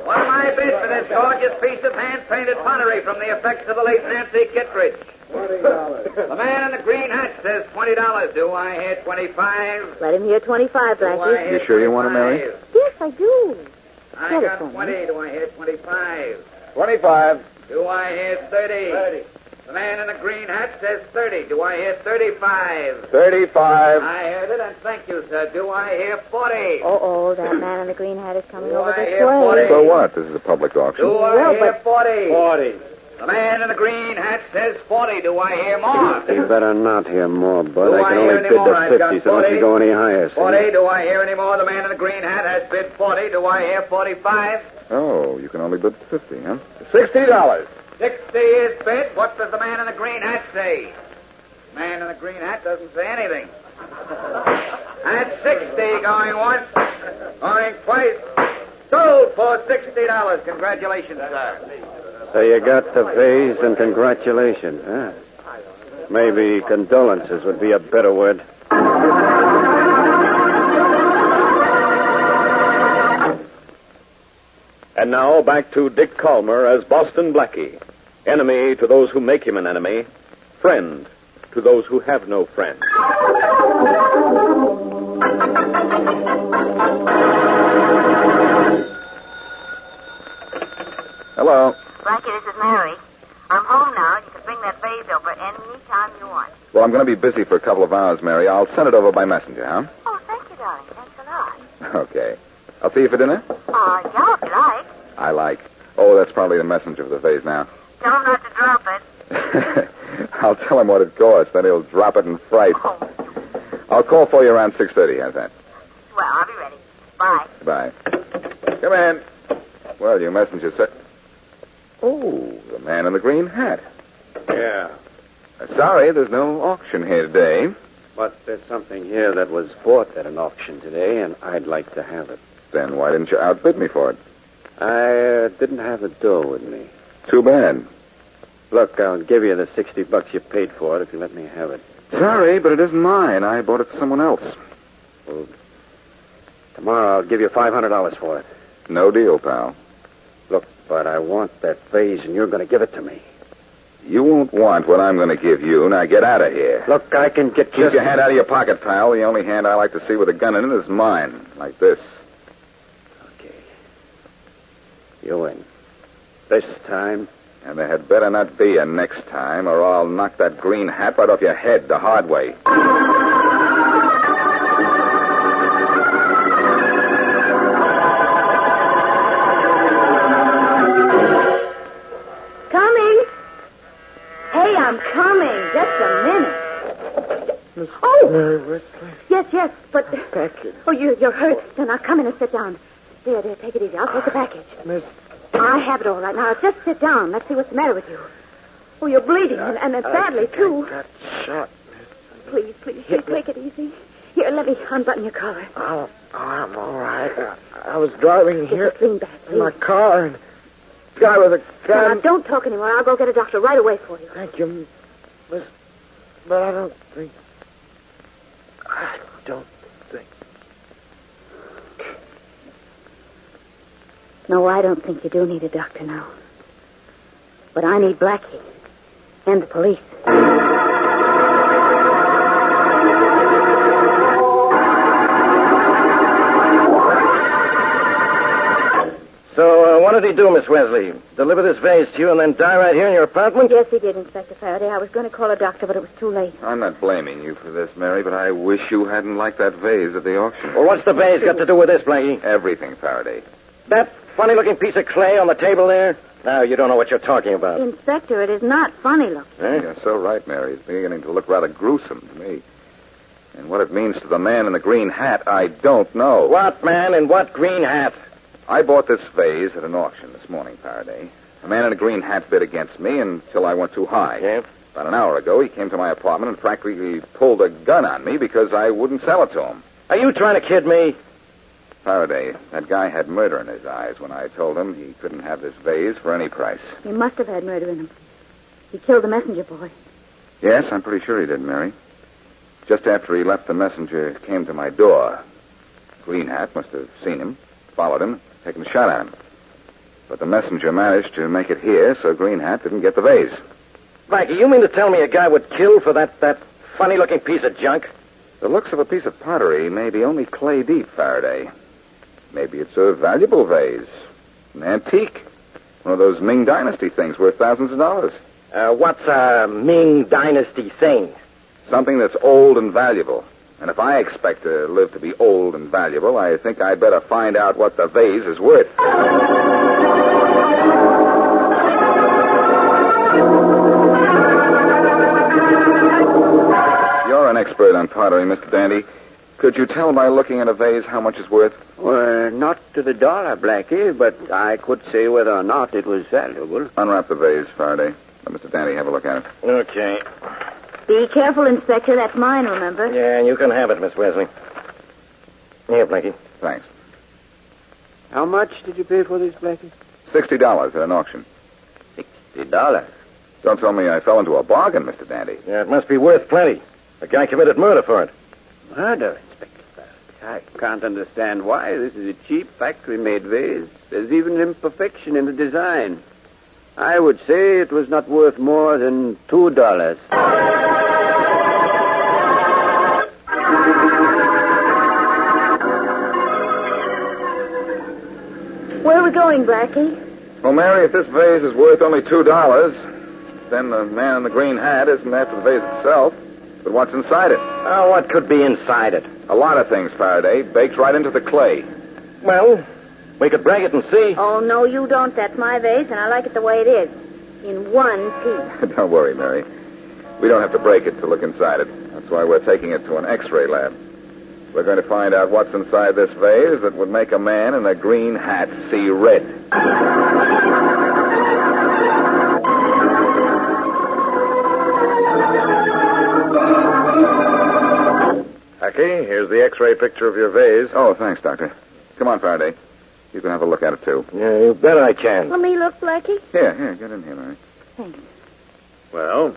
What am I bid for this gorgeous piece of hand-painted pottery from the effects of the late Nancy Kittredge? $20. The man in the green hat says $20. Do I hear 25? Let him hear 25, Blackie. You sure you want to marry? Yes, I do. I Get it got for me. 20. Do I hear 25? 25. Do I hear 30? 30. The man in the green hat says 30. Do I hear 35? 35. I heard it, and thank you, sir. Do I hear 40? Oh, that man in the green hat is coming Do over I this hear way. 40? So what? This is a public auction. Do I Well, hear but- 40? 40. The man in the green hat says 40. Do I hear more? You better not hear more, Bud. Do I I can hear only any bid more? to I've 50, got so don't 40. you go any higher, see? 40. Do I hear any more? The man in the green hat has bid 40. Do I hear 45? Oh, you can only bid 50, huh? $60. 60 is bid. What does the man in the green hat say? The man in the green hat doesn't say anything. That's 60 going once, going twice. Sold for $60. Congratulations, sir. So you got the vase, and congratulations, huh? Maybe condolences would be a better word. And now back to Dick Calmer as Boston Blackie. Enemy to those who make him an enemy. Friend to those who have no friend. Hello. Blackie, this is Mary. I'm home now. You can bring that vase over any time you want. Well, I'm going to be busy for a couple of hours, Mary. I'll send it over by messenger, huh? Oh, thank you, darling. Thanks a lot. Okay. I'll see you for dinner? Yeah, if you like. I like. Oh, that's probably the messenger for the vase now. Tell him not to drop it. I'll tell him what it costs, then he'll drop it in fright. Oh, I'll call for you around 6:30, how's that? well, I'll be ready. Bye. Bye. Come in. Well, your messenger said... Oh, the man in the green hat. Yeah, Sorry, there's no auction here today. but there's something here that was bought at an auction today, and I'd like to have it. Then why didn't you outbid me for it? I didn't have the dough with me. Too bad. Look, I'll give you the $60 you paid for it if you let me have it. Sorry, but it isn't mine. I bought it for someone else. Well, tomorrow I'll give you $500 for it. No deal, pal. Look, but I want that vase, and you're going to give it to me. You won't want what I'm going to give you. Now get out of here. Look, I can get Keep just... your hand out of your pocket, pal. The only hand I like to see with a gun in it is mine. Like this. Okay. You win. This time. And there had better not be a next time, or I'll knock that green hat right off your head the hard way. Coming. Hey, I'm coming. Just a minute. Oh! Mary Wesley. Yes, but... Package. Oh, you're hurt. So now come in and sit down. There, take it easy. I'll take the package. Miss... I have it all right. Now, just sit down. Let's see what's the matter with you. Oh, you're bleeding, and badly, too. I got shot, Please, take it easy. Here, let me unbutton your collar. Oh, I'm all right. I was driving here Lean back, in my please. car, and a guy with a Now, gun... don't talk anymore. I'll go get a doctor right away for you. Thank you, Miss... But I don't think... No, I don't think you do need a doctor now. But I need Blackie and the police. So, what did he do, Miss Wesley? Deliver this vase to you and then die right here in your apartment? Yes, he did, Inspector Faraday. I was going to call a doctor, but it was too late. I'm not blaming you for this, Mary, but I wish you hadn't liked that vase at the auction. Well, what's the vase got to do with this, Blackie? Everything, Faraday. That funny-looking piece of clay on the table there? Now, you don't know what you're talking about. Inspector, it is not funny looking. Eh? You're so right, Mary. It's beginning to look rather gruesome to me. And what it means to the man in the green hat, I don't know. What man in what green hat? I bought this vase at an auction this morning, Faraday. A man in a green hat bid against me until I went too high. Yeah? About an hour ago, he came to my apartment and practically pulled a gun on me because I wouldn't sell it to him. Are you trying to kid me? Faraday, that guy had murder in his eyes when I told him he couldn't have this vase for any price. He must have had murder in him. He killed the messenger boy. Yes, I'm pretty sure he did, Mary. Just after he left, the messenger came to my door. Green Hat must have seen him, followed him, taken a shot at him. But the messenger managed to make it here, so Green Hat didn't get the vase. Blackie, you mean to tell me a guy would kill for that funny-looking piece of junk? The looks of a piece of pottery may be only clay deep, Faraday. Maybe it's a valuable vase, an antique, one of those Ming Dynasty things worth thousands of dollars. What's a Ming Dynasty thing? Something that's old and valuable. And if I expect to live to be old and valuable, I think I'd better find out what the vase is worth. You're an expert on pottery, Mr. Dandy. Could you tell by looking at a vase how much it's worth? Well, not to the dollar, Blackie, but I could say whether or not it was valuable. Unwrap the vase, Faraday. Let Mr. Dandy have a look at it. Okay. Be careful, Inspector. That's mine, remember? Yeah, you can have it, Miss Wesley. Here, Blackie. Thanks. How much did you pay for this, Blackie? $60 at an auction. $60. Don't tell me I fell into a bargain, Mr. Dandy. Yeah, it must be worth plenty. The guy committed murder for it. Murder, Inspector Faraday. I can't understand why. This is a cheap factory-made vase. There's even imperfection in the design. I would say it was not worth more than $2. Where are we going, Blackie? Well, Mary, if this vase is worth only $2, then the man in the green hat isn't after the vase itself, but what's inside it. Oh, what could be inside it? A lot of things, Faraday. Baked right into the clay. Well, we could break it and see. Oh, no, you don't. That's my vase, and I like it the way it is. In one piece. Don't worry, Mary. We don't have to break it to look inside it. That's why we're taking it to an X-ray lab. We're going to find out what's inside this vase that would make a man in a green hat see red. Blackie, here's the X-ray picture of your vase. Oh, thanks, Doctor. Come on, Faraday. You can have a look at it, too. Yeah, you bet I can. Let me look, Blackie. Here, get in here, Mary. Thanks. Well,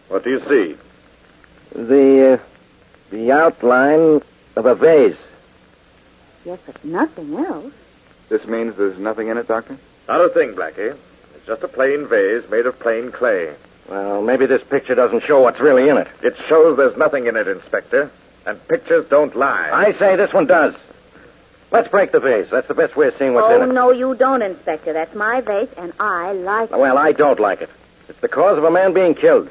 what do you see? The outline of a vase. Yes, but nothing else. This means there's nothing in it, Doctor? Not a thing, Blackie. It's just a plain vase made of plain clay. Well, maybe this picture doesn't show what's really in it. It shows there's nothing in it, Inspector. And pictures don't lie. I say this one does. Let's break the vase. That's the best way of seeing what's in Oh, it. no, you don't, Inspector. That's my vase, and I like it. Well, I don't like it. It's the cause of a man being killed.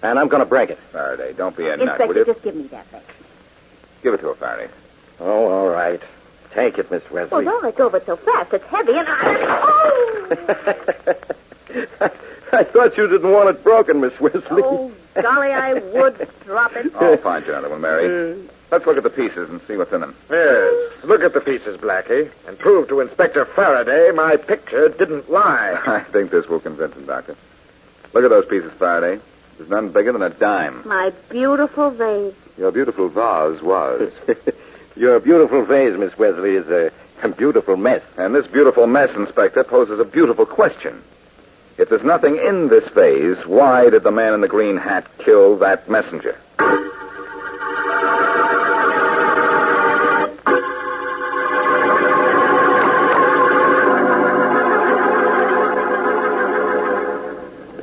And I'm going to break it. Faraday, don't be a nut, will Inspector, you? just give me that vase. Give it to her, Faraday. Oh, all right. Take it, Miss Oh, Wesley. don't let go of it so fast. It's heavy, and Oh! I thought you didn't want it broken, Miss Wesley. Oh, golly, I would drop it. I'll find you another one, Mary. Let's look at the pieces and see what's in them. Yes. Look at the pieces, Blackie, and prove to Inspector Faraday my picture didn't lie. I think this will convince him, Doctor. Look at those pieces, Faraday. There's none bigger than a dime. My beautiful vase. Your beautiful vase was. Your beautiful vase, Miss Wesley, is a beautiful mess. And this beautiful mess, Inspector, poses a beautiful question. If there's nothing in this vase, why did the man in the green hat kill that messenger?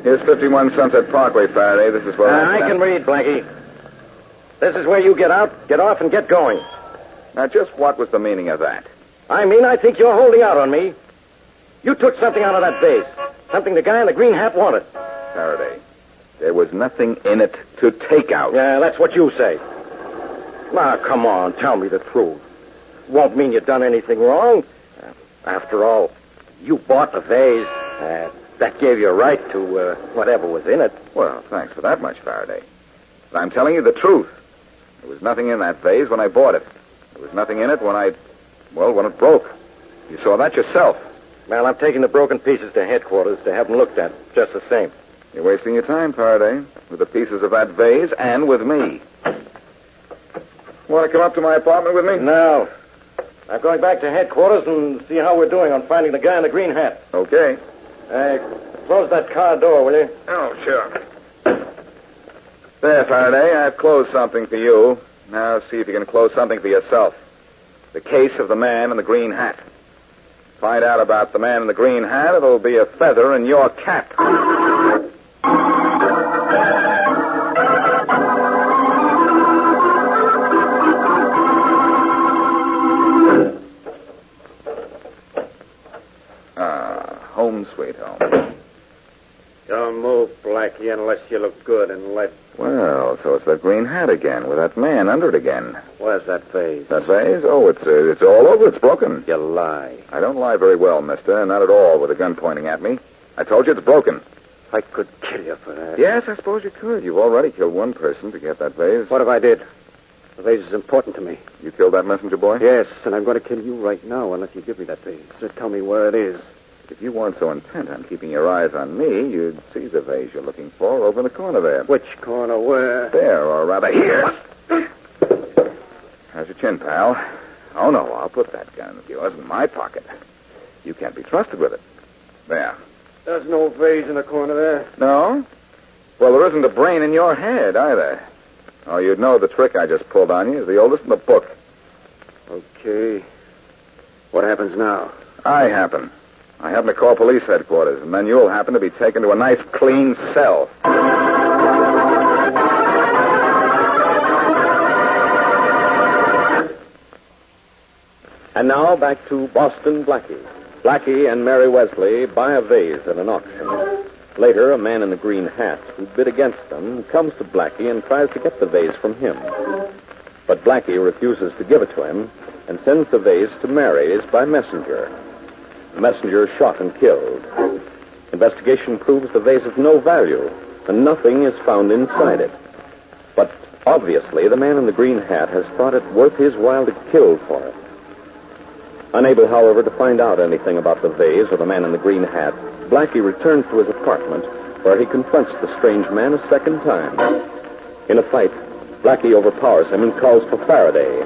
Here's 51 Sunset Parkway, Faraday. This is where I can read, Blackie. This is where you get out, get off, and get going. Now, just what was the meaning of that? I mean, I think you're holding out on me. You took something out of that vase. Something the guy in the green hat wanted. Faraday, there was nothing in it to take out. Yeah, that's what you say. Now, come on, tell me the truth. Won't mean you've done anything wrong. After all, you bought the vase. That gave you a right to whatever was in it. Well, thanks for that much, Faraday. But I'm telling you the truth. There was nothing in that vase when I bought it. There was nothing in it when when it broke. You saw that yourself. Well, I'm taking the broken pieces to headquarters to have them looked at, just the same. You're wasting your time, Faraday, with the pieces of that vase and with me. Want to come up to my apartment with me? No. I'm going back to headquarters and see how we're doing on finding the guy in the green hat. Okay. Close that car door, will you? Oh, sure. There, Faraday, I've closed something for you. Now see if you can close something for yourself. The case of the man in the green hat. Find out about the man in the green hat, it'll be a feather in your cap. Home sweet home. Don't move, Blackie, unless you look good and let... Well, so it's that green hat again, with that man under it again. Where's that vase? That vase? Oh, it's all over. It's broken. You lie. I don't lie very well, mister. Not at all, with a gun pointing at me. I told you it's broken. I could kill you for that. Yes, I suppose you could. You've already killed one person to get that vase. What if I did? The vase is important to me. You killed that messenger boy? Yes, and I'm going to kill you right now unless you give me that vase. So tell me where it is. If you weren't so intent on keeping your eyes on me, you'd see the vase you're looking for over in the corner there. Which corner? Where? There, or rather here. How's your chin, pal? Oh, no, I'll put that gun of yours in my pocket. You can't be trusted with it. There. There's no vase in the corner there. No? Well, there isn't a brain in your head, either. Oh, you'd know the trick I just pulled on you is the oldest in the book. Okay. What happens now? I happen to call police headquarters, and then you'll happen to be taken to a nice, clean cell. And now back to Boston Blackie. Blackie and Mary Wesley buy a vase at an auction. Later, a man in the green hat who bid against them comes to Blackie and tries to get the vase from him. But Blackie refuses to give it to him and sends the vase to Mary's by messenger. The messenger is shot and killed. Investigation proves the vase is no value, and nothing is found inside it. But obviously, the man in the green hat has thought it worth his while to kill for it. Unable, however, to find out anything about the vase or the man in the green hat, Blackie returns to his apartment, where he confronts the strange man a second time. In a fight, Blackie overpowers him and calls for Faraday.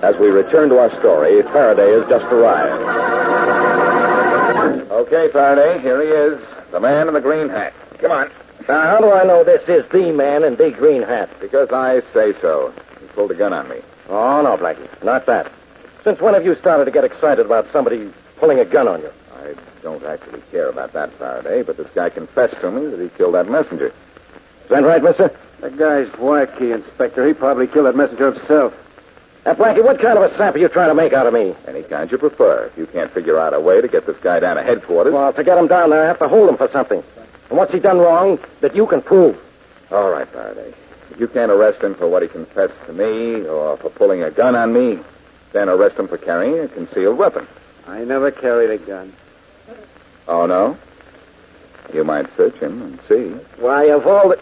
As we return to our story, Faraday has just arrived. Okay, Faraday, here he is. The man in the green hat. Come on. Now, how do I know this is the man in the green hat? Because I say so. He pulled a gun on me. Oh, no, Blackie. Not that. Since when have you started to get excited about somebody pulling a gun on you? I don't actually care about that, Faraday, but this guy confessed to me that he killed that messenger. Is that right, mister? That guy's wacky, Inspector. He probably killed that messenger himself. Blackie, what kind of a sap are you trying to make out of me? Any kind you prefer. If you can't figure out a way to get this guy down to headquarters... Well, to get him down there, I have to hold him for something. And what's he done wrong that you can prove? All right, Faraday. If you can't arrest him for what he confessed to me or for pulling a gun on me, then arrest him for carrying a concealed weapon. I never carried a gun. Oh, no? You might search him and see. Why, of all the...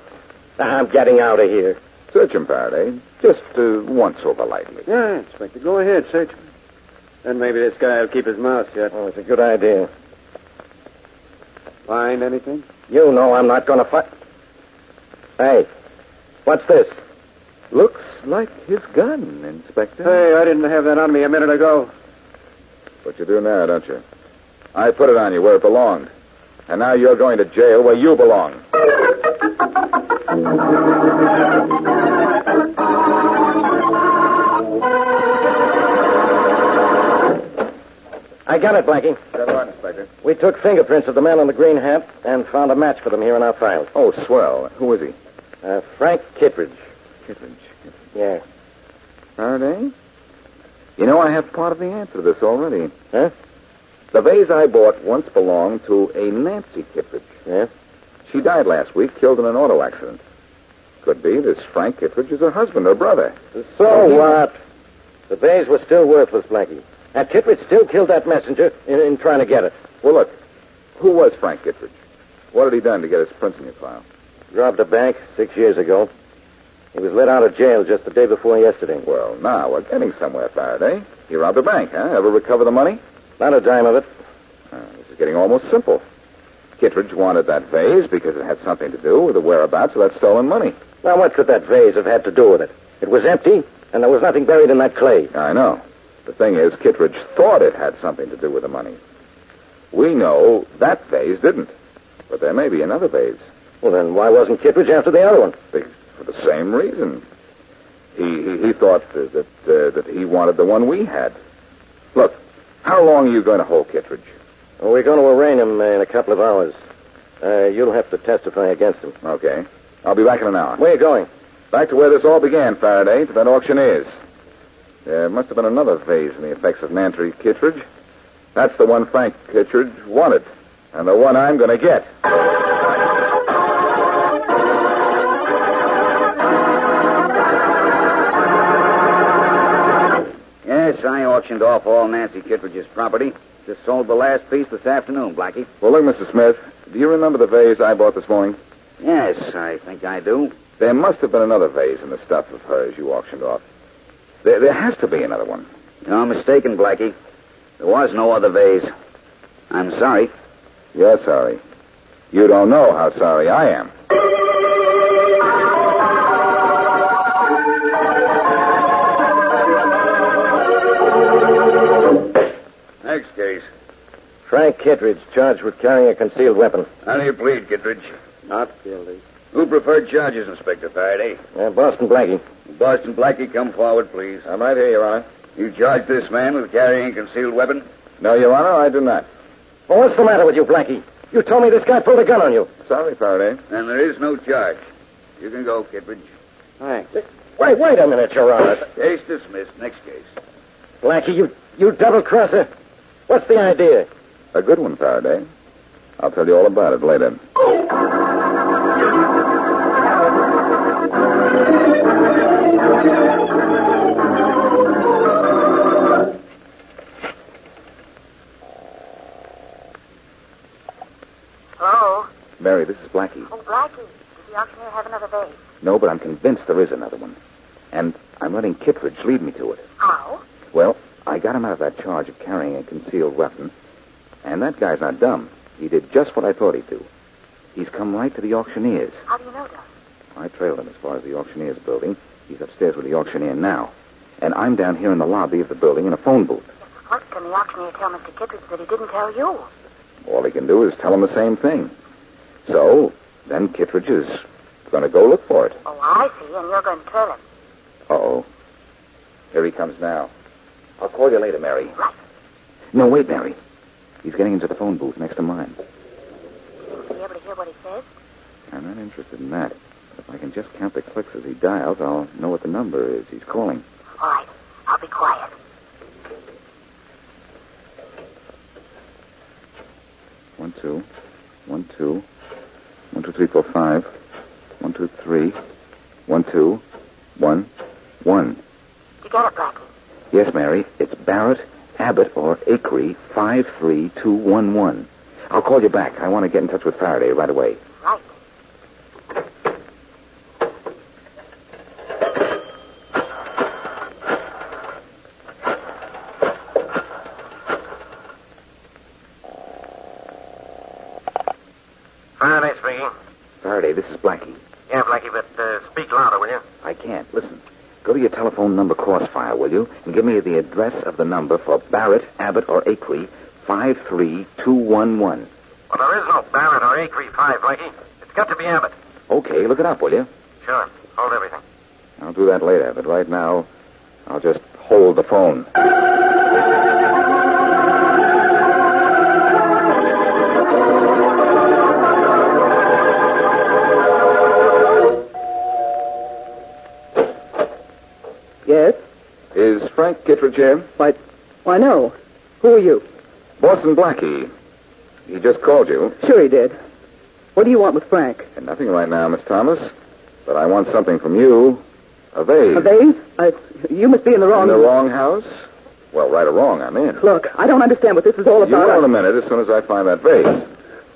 I'm getting out of here. Search him, Faraday. Just once over lightly. Yeah, Inspector. Go ahead, search him. Then maybe this guy will keep his mouth shut. Oh, it's a good idea. Find anything? You know I'm not going to fight. Hey, what's this? Looks like his gun, Inspector. Hey, I didn't have that on me a minute ago. But you do now, don't you? I put it on you where it belonged. And now you're going to jail where you belong. I got it, Blackie. Good luck, Inspector. We took fingerprints of the man in the green hat and found a match for them here in our files. Oh, swell. Who is he? Frank Kittredge. Kittredge. Yeah. Faraday? You know, I have part of the answer to this already. Huh? The vase I bought once belonged to a Nancy Kittredge. Yeah? She died last week, killed in an auto accident. Could be this Frank Kittredge is her husband or brother. So what? The vase was still worthless, Blackie. That Kittredge still killed that messenger in trying to get it. Well, look, who was Frank Kittredge? What had he done to get his prints in your file? Robbed a bank 6 years ago. He was let out of jail just the day before yesterday. Well, now we're getting somewhere, Faraday. He robbed a bank, huh? Ever recover the money? Not a dime of it. This is getting almost simple. Kittredge wanted that vase because it had something to do with the whereabouts of that stolen money. Now, what could that vase have had to do with it? It was empty, and there was nothing buried in that clay. I know. The thing is, Kittredge thought it had something to do with the money. We know that vase didn't. But there may be another vase. Well, then why wasn't Kittredge after the other one? Because for the same reason. He thought that he wanted the one we had. Look, how long are you going to hold Kittredge? Well, we're going to arraign him in a couple of hours. You'll have to testify against him. Okay. I'll be back in an hour. Where are you going? Back to where this all began, Faraday, to that auctioneer's. There must have been another vase in the effects of Nancy Kittredge. That's the one Frank Kittredge wanted, and the one I'm going to get. Yes, I auctioned off all Nancy Kittredge's property. Just sold the last piece this afternoon, Blackie. Well, look, Mr. Smith, do you remember the vase I bought this morning? Yes, I think I do. There must have been another vase in the stuff of hers you auctioned off. There has to be another one. You're mistaken, Blackie. There was no other vase. I'm sorry. You're sorry. You don't know how sorry I am. Next case. Frank Kittredge, charged with carrying a concealed weapon. How do you plead, Kittredge? Not guilty. Who preferred charges, Inspector Faraday? Boston Blackie. Boston Blackie, come forward, please. I'm right here, Your Honor. You charge this man with carrying a concealed weapon? No, Your Honor, I do not. Well, what's the matter with you, Blackie? You told me this guy pulled a gun on you. Sorry, Faraday. Then there is no charge. You can go, Kittredge. Thanks. Wait a minute, Your Honor. Case dismissed. Next case. Blackie, you double-crosser. What's the idea? A good one, Faraday. I'll tell you all about it later. Hello? Mary, this is Blackie. Oh, Blackie. Does the auctioneer have another vase? No, but I'm convinced there is another one. And I'm letting Kittredge lead me to it. How? Well, I got him out of that charge of carrying a concealed weapon. And that guy's not dumb. He did just what I thought he'd do. He's come right to the auctioneer's. How do you know that? I trailed him as far as the auctioneer's building. He's upstairs with the auctioneer now. And I'm down here in the lobby of the building in a phone booth. What can the auctioneer tell Mr. Kittredge that he didn't tell you? All he can do is tell him the same thing. So, then Kittredge is going to go look for it. Oh, I see, and you're going to trail him. Uh-oh. Here he comes now. I'll call you later, Mary. Right. No, wait, Mary. He's getting into the phone booth next to mine. Will you be able to hear what he says? I'm not interested in that. If I can just count the clicks as he dials, I'll know what the number is he's calling. All right. I'll be quiet. 1 2 1 2 1 2 3 4 5 1 2 3 1 2 1 1. You get it, Blackie? Yes, Mary. It's Barrett, Abbott, or Acree 53211. I'll call you back. I want to get in touch with Faraday right away. Right. Faraday speaking. Faraday, this is Blackie. Yeah, Blackie, but speak louder, will you? I can't. Listen. Go to your telephone number crossfire, will you? And give me the address of the number for Barrett, Abbott, or Acree 53211. Well, there is no Barrett or Acree 5, Blackie. It's got to be Abbott. Okay, look it up, will you? Sure. Hold everything. I'll do that later, but right now, I'll just hold the phone. Yes? Is Frank Kittredge here? Why, no. Who are you? Boston Blackie. He just called you. Sure he did. What do you want with Frank? And nothing right now, Miss Thomas. But I want something from you. A vase. A vase? You must be in the wrong... In the wrong house? Well, right or wrong, I'm in. Look, I don't understand what this is all You about. will in a minute as soon as I find that vase.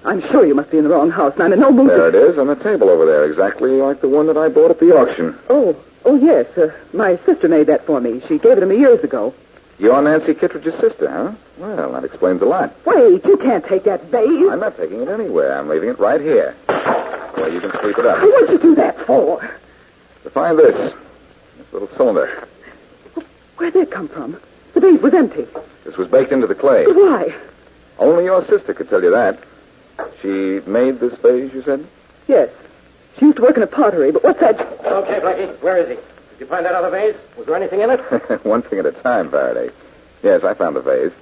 I'm sure you must be in the wrong house, and I'm in no mood There it is, on the table over there, exactly like the one that I bought at the auction. Oh, yes. My sister made that for me. She gave it to me years ago. You're Nancy Kittredge's sister, huh? Well, that explains a lot. Wait, you can't take that vase. I'm not taking it anywhere. I'm leaving it right here. Well, you can sweep it up. What'd you do that for? To find this little cylinder. Where'd that come from? The vase was empty. This was baked into the clay. But why? Only your sister could tell you that. She made this vase, you said? Yes. She used to work in a pottery, but what's that? Okay, Blackie, where is he? Did you find that other vase? Was there anything in it? One thing at a time, Faraday. Yes, I found the vase.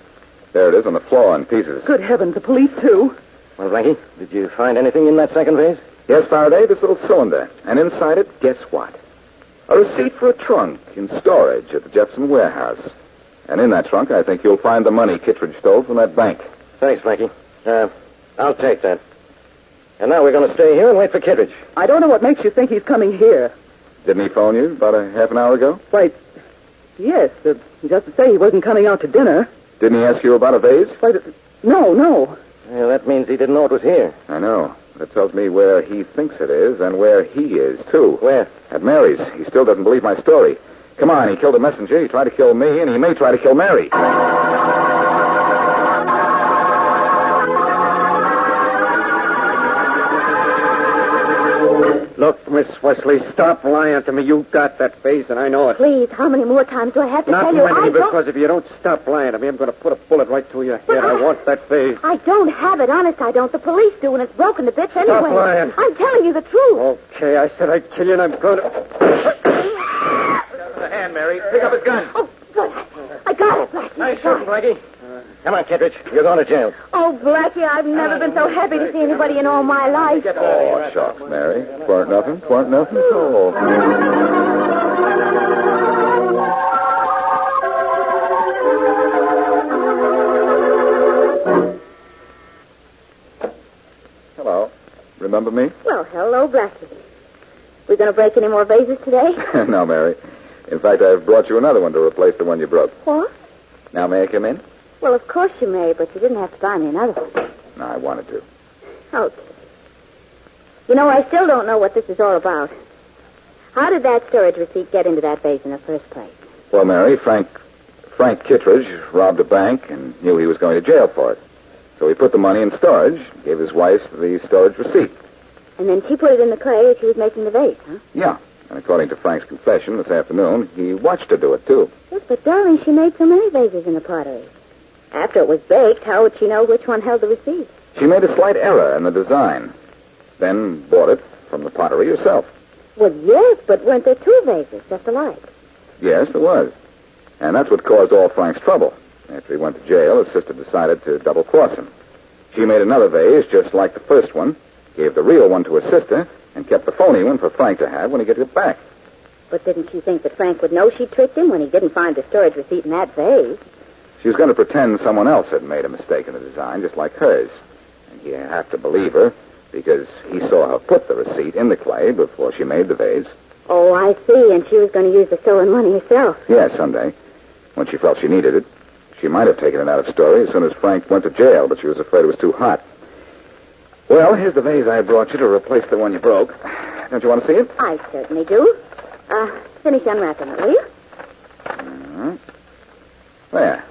There it is on the floor in pieces. Good heavens, the police, too. Well, Blackie, did you find anything in that second vase? Yes, Faraday, this little cylinder. And inside it, guess what? A receipt for a trunk in storage at the Jefferson warehouse. And in that trunk, I think you'll find the money Kittredge stole from that bank. Thanks, Blackie. I'll take that. And now we're going to stay here and wait for Kittredge. I don't know what makes you think he's coming here. Didn't he phone you about a half an hour ago? Why, yes, just to say he wasn't coming out to dinner. Didn't he ask you about a vase? Why, no. Well, that means he didn't know it was here. I know. That tells me where he thinks it is and where he is, too. Where? At Mary's. He still doesn't believe my story. Come on, he killed a messenger. He tried to kill me, and he may try to kill Mary. Look, Miss Wesley, stop lying to me. You got that face, and I know it. Please, how many more times do I have to Not tell you? many, I don't... because if you don't stop lying to me, I'm going to put a bullet right through your head. I want that face. I don't have it, honest, I don't. The police do, and it's broken to bits anyway. Stop lying. I'm telling you the truth. Okay, I said I'd kill you, and I'm going to... The hand, Mary. Pick up his gun. Oh, good. I got it, Blackie. Nice shooting, Blackie. Come on, Kittredge. You're going to jail. Oh, Blackie, I've never been so happy to see anybody in all my life. Oh, shucks, Mary. Twarn't nothing. Oh. Hello. Remember me? Well, hello, Blackie. We going to break any more vases today? No, Mary. In fact, I've brought you another one to replace the one you broke. What? Now, may I come in? Well, of course you may, but you didn't have to buy me another one. No, I wanted to. Okay. You know, I still don't know what this is all about. How did that storage receipt get into that vase in the first place? Well, Mary, Frank Kittredge robbed a bank and knew he was going to jail for it. So he put the money in storage, gave his wife the storage receipt. And then she put it in the clay as she was making the vase, huh? Yeah. And according to Frank's confession this afternoon, he watched her do it, too. Yes, but, darling, she made so many vases in the pottery. After it was baked, how would she know which one held the receipt? She made a slight error in the design, then bought it from the pottery herself. Well, yes, but weren't there two vases just alike? Yes, there was. And that's what caused all Frank's trouble. After he went to jail, his sister decided to double-cross him. She made another vase just like the first one, gave the real one to her sister, and kept the phony one for Frank to have when he gets it back. But didn't she think that Frank would know she tricked him when he didn't find the storage receipt in that vase? She was going to pretend someone else had made a mistake in the design, just like hers. And he'd have to believe her, because he saw her put the receipt in the clay before she made the vase. Oh, I see, and she was going to use the stolen money herself. Yes, someday, when she felt she needed it. She might have taken it out of storage as soon as Frank went to jail, but she was afraid it was too hot. Well, here's the vase I brought you to replace the one you broke. Don't you want to see it? I certainly do. Finish unwrapping it, will you? Mm-hmm. There.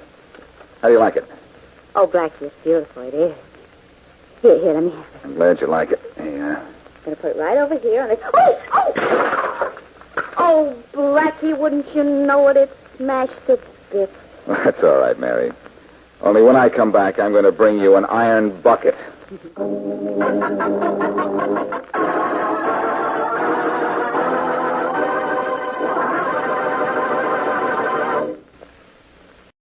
How do you like it? Oh, Blackie, it's beautiful, it is. Here, let me have it. I'm glad you like it. Yeah. I'm going to put it right over here on this... Oh! Oh, Blackie, wouldn't you know it? It's smashed to bits. Well, that's all right, Mary. Only when I come back, I'm going to bring you an iron bucket.